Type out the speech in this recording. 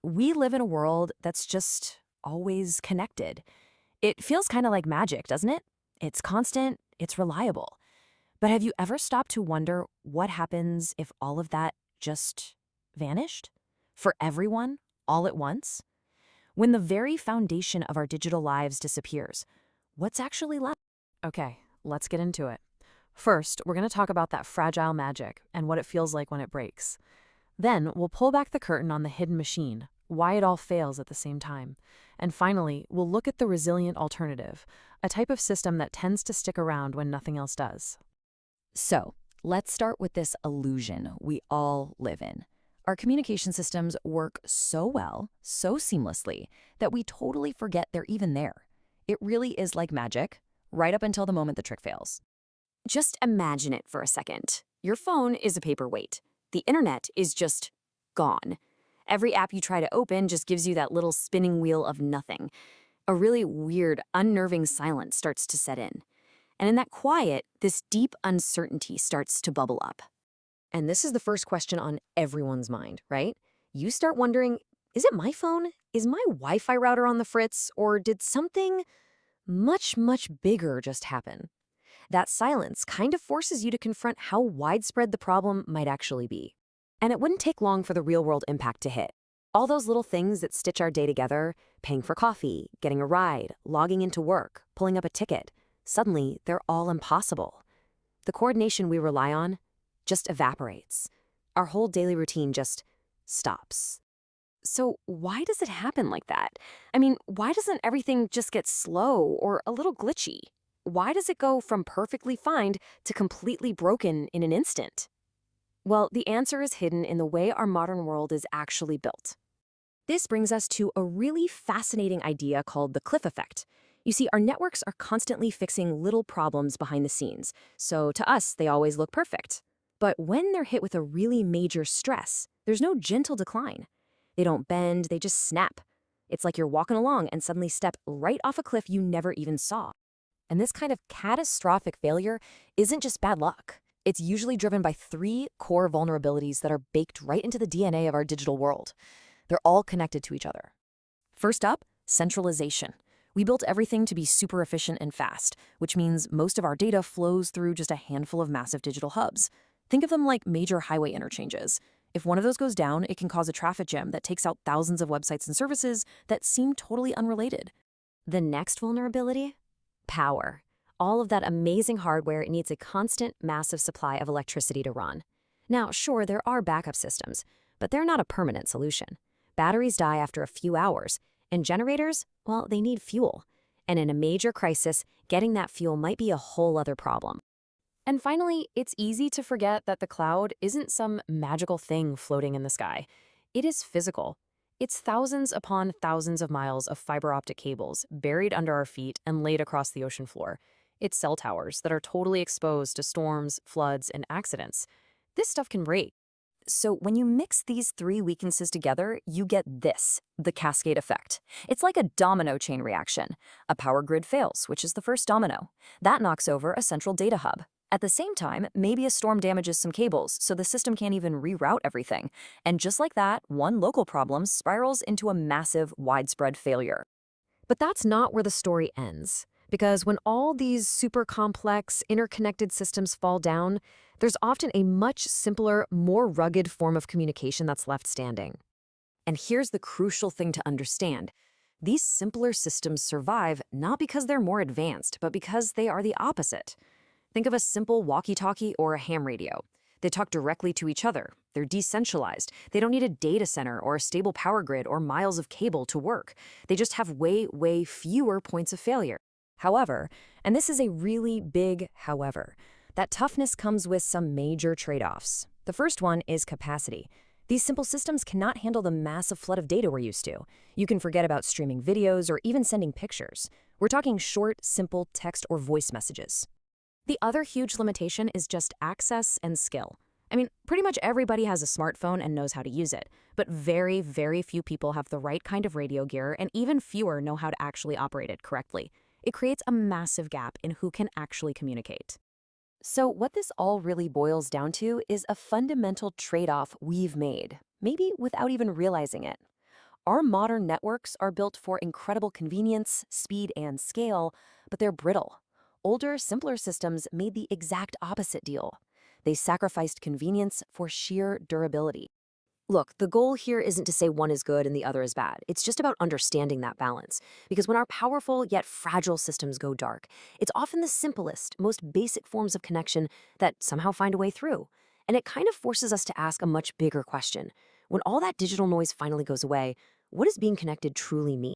We live in a world that's just always connected. It feels kind of like magic, doesn't it? It's constant, it's reliable. But have you ever stopped to wonder what happens if all of that just vanished? For everyone, all at once? When the very foundation of our digital lives disappears, what's actually left? Okay, let's get into it. First, we're going to talk about that fragile magic and what it feels like when it breaks. Then, we'll pull back the curtain on the hidden machine, why it all fails at the same time. And finally, we'll look at the resilient alternative, a type of system that tends to stick around when nothing else does. So, let's start with this illusion we all live in. Our communication systems work so well, so seamlessly, that we totally forget they're even there. It really is like magic, right up until the moment the trick fails. Just imagine it for a second. Your phone is a paperweight. The internet is just gone. Every app you try to open just gives you that little spinning wheel of nothing. A really weird, unnerving silence starts to set in. And in that quiet, this deep uncertainty starts to bubble up. And this is the first question on everyone's mind, right? You start wondering, is it my phone? Is my Wi-Fi router on the fritz? Or did something much, much bigger just happen? That silence kind of forces you to confront how widespread the problem might actually be. And it wouldn't take long for the real-world impact to hit. All those little things that stitch our day together, paying for coffee, getting a ride, logging into work, pulling up a ticket, suddenly they're all impossible. The coordination we rely on just evaporates. Our whole daily routine just stops. So why does it happen like that? I mean, why doesn't everything just get slow or a little glitchy? Why does it go from perfectly fine to completely broken in an instant? Well, the answer is hidden in the way our modern world is actually built. This brings us to a really fascinating idea called the cliff effect. You see, our networks are constantly fixing little problems behind the scenes, so to us, they always look perfect. But when they're hit with a really major stress, there's no gentle decline. They don't bend, they just snap. It's like you're walking along and suddenly step right off a cliff you never even saw. And this kind of catastrophic failure isn't just bad luck. It's usually driven by three core vulnerabilities that are baked right into the DNA of our digital world. They're all connected to each other. First up, centralization. We built everything to be super efficient and fast, which means most of our data flows through just a handful of massive digital hubs. Think of them like major highway interchanges. If one of those goes down, it can cause a traffic jam that takes out thousands of websites and services that seem totally unrelated. The next vulnerability? Power. All of that amazing hardware needs a constant, massive supply of electricity to run. Now, sure, there are backup systems, but they're not a permanent solution. Batteries die after a few hours, and generators, well, they need fuel. And in a major crisis, getting that fuel might be a whole other problem. And finally, it's easy to forget that the cloud isn't some magical thing floating in the sky. It is physical. It's thousands upon thousands of miles of fiber optic cables buried under our feet and laid across the ocean floor. It's cell towers that are totally exposed to storms, floods, and accidents. This stuff can break. So when you mix these three weaknesses together, you get this, the cascade effect. It's like a domino chain reaction. A power grid fails, which is the first domino. That knocks over a central data hub. At the same time, maybe a storm damages some cables, so the system can't even reroute everything. And just like that, one local problem spirals into a massive, widespread failure. But that's not where the story ends. Because when all these super complex, interconnected systems fall down, there's often a much simpler, more rugged form of communication that's left standing. And here's the crucial thing to understand. These simpler systems survive not because they're more advanced, but because they are the opposite. Think of a simple walkie-talkie or a ham radio. They talk directly to each other. They're decentralized. They don't need a data center or a stable power grid or miles of cable to work. They just have way, way fewer points of failure. However, and this is a really big however, that toughness comes with some major trade-offs. The first one is capacity. These simple systems cannot handle the massive flood of data we're used to. You can forget about streaming videos or even sending pictures. We're talking short, simple text or voice messages. The other huge limitation is just access and skill. I mean, pretty much everybody has a smartphone and knows how to use it, but very, very few people have the right kind of radio gear, and even fewer know how to actually operate it correctly. It creates a massive gap in who can actually communicate. So what this all really boils down to is a fundamental trade-off we've made, maybe without even realizing it. Our modern networks are built for incredible convenience, speed, and scale, but they're brittle. Older, simpler systems made the exact opposite deal. They sacrificed convenience for sheer durability. Look, the goal here isn't to say one is good and the other is bad. It's just about understanding that balance. Because when our powerful yet fragile systems go dark, it's often the simplest, most basic forms of connection that somehow find a way through. And it kind of forces us to ask a much bigger question. When all that digital noise finally goes away, what does being connected truly mean?